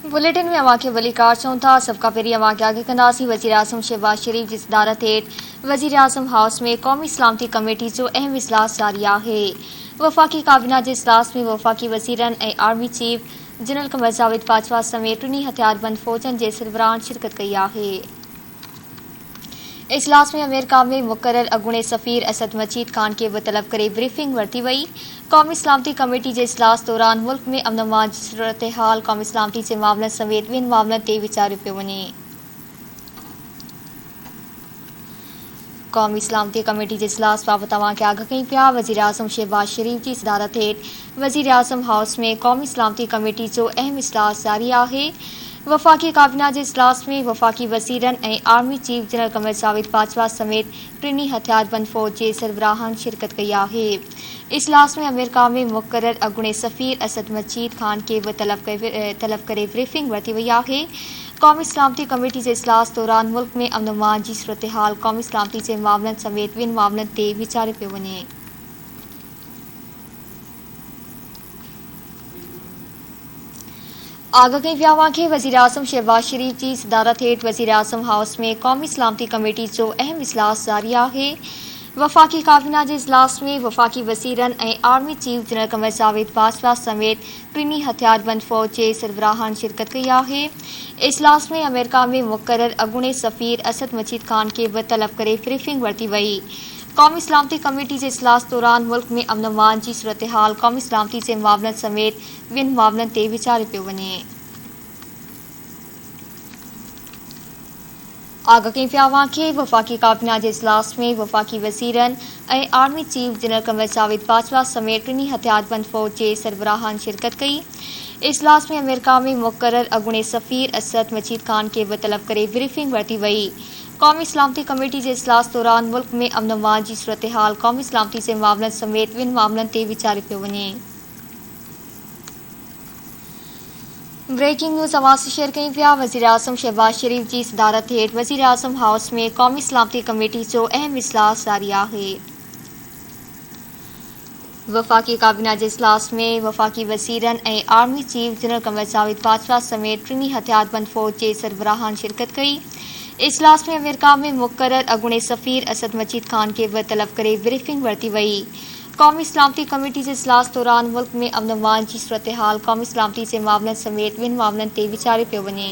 Bulletin में अवां खे वली कार चऊं था। सबका पहिरीं अवां खे आगे कंदासीं। वज़ीर आज़म शहबाज शरीफ जी सदारत हेठि वज़ीर आज़म हाउस में क़ौमी सलामती कमेटी जो अहम इजलास जारी आहे। वफ़ाक़ी काबीना जे इजलास में वफ़ाक़ी वज़ीरनि ऐं आर्मी चीफ जनरल क़मर जावेद बाजवा समेत टिनी हथियारबंद फ़ौजनि जे सरबराहनि शिरकत कई आहे। इजलास में अमेरिका में मुक़र्रर अॻूणे सफ़ीर असद मजीद ख़ान खे बि तलब करे ब्रीफिंग वरिती वई। क़ौमी सलामती कमेटी जे इजलास दौरान मुल्क में अमन अमान जी सूरतहाल, क़ौमी सलामती जे मामलनि समेत ॿियनि मामलनि ते वीचारियो पियो वञे। क़ौमी सलामती कमेटी जे इजलास बाबति अवां खे आगाह कई पिया। वज़ीर आज़म शहबाज शरीफ जी सदारत हेठि वज़ीर आज़म हाउस में क़ौमी सलामती कमेटी जो अहम इजलास जारी आहे। वफ़ाक़ी काबीना जे इजलास में वफ़ाक़ी वज़ीरनि ऐं आर्मी चीफ जनरल क़मर जावेद बाजवा समेत टिनी हथियारबंद फ़ौज जे सरबराहनि शिरकत कई आहे। इजलास में अमेरिका में मुक़र्रर अॻूणे सफ़ीर असद मजीद ख़ान खे बि तलब करे ब्रीफिंग वरिती वई आहे। क़ौमी सलामती कमेटी जे इजलास दौरान मुल्क में अमन अमान जी सूरतहाल, क़ौमी सलामती जे मामलनि समेत ॿियनि मामलनि ते वीचारियो पियो वञे। आगाह कई पिया अवां खे वज़ीर आज़म शहबाज शरीफ जी सदारत हेठि वज़ीर आज़म हाउस में क़ौमी सलामती कमेटी जो अहम इजलास जारी आहे। वफ़ाक़ी काबीना जे इजलास में वफ़ाक़ी वज़ीरनि ऐं आर्मी चीफ जनरल क़मर जावेद बाजवा समेत टिनी हथियारबंद फ़ौज जे सरबराहनि शिरकत कई आहे। इजलास में अमेरिका में मुक़र्रर अॻूणे सफ़ीर असद मजीद ख़ान खे बि तलब करे ब्रीफिंग वरिती वई। क़ौमी सलामती कमेटी जे इजलास दौरान मुल्क में अमन अमान जी सूरतहाल, क़ौमी सलामती जे मामलनि समेत ॿियनि मामलनि ते वीचारियो पियो वञे। आगाह कई पिया अवां खे वफ़ाक़ी काबीना जे इजलास में वफ़ाक़ी वज़ीरनि ऐं आर्मी चीफ जनरल क़मर जावेद बाजवा समेत टिनी हथियारबंद फ़ौज जे सरबराहनि शिरकत कई। इजलास में अमेरिका में मुक़र्रर अॻूणे सफ़ीर असद मजीद ख़ान खे बि तलब करे ब्रीफिंग वरिती वई। क़ौमी सलामती कमेटी जे इजलास दौरान मुल्क में अमन अमान जी सूरतहाल, क़ौमी सलामती जे मामलनि समेत ॿियनि मामलनि ते वीचारियो पियो वञे। ब्रेकिंग न्यूज़ अवां से शेयर कई पिया। वज़ीर आज़म शहबाज शरीफ जी सदारत हेठि वज़ीर आज़म हाउस में क़ौमी सलामती कमेटी जो अहम इजलास जारी आहे। वफ़ाक़ी काबीना जे इजलास में वफ़ाक़ी वज़ीरनि ऐं आर्मी चीफ जनरल क़मर जावेद बाजवा समेत टिनी हथियारबंद फ़ौज जे सरबराहनि शिरकत कई। इजलास में अमेरिका में मुक़र्रर अॻूणे सफ़ीर असद मजीद ख़ान खे बि तलब करे ब्रीफिंग वरिती वई। क़ौमी सलामती कमेटी जे इजलास दौरान मुल्क में अमन अमान जी सूरतहाल, क़ौमी सलामती जे मामलनि समेत ॿियनि मामलनि ते वीचारियो पियो वञे।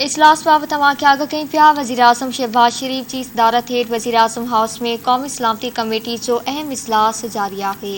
इजलास बाबति अवां खे आगाह कई पिया। वज़ीर आज़म शहबाज शरीफ जी सदारत हेठि वज़ीर आज़म हाउस में क़ौमी सलामती कमेटी जो अहम इजलास जारी आहे।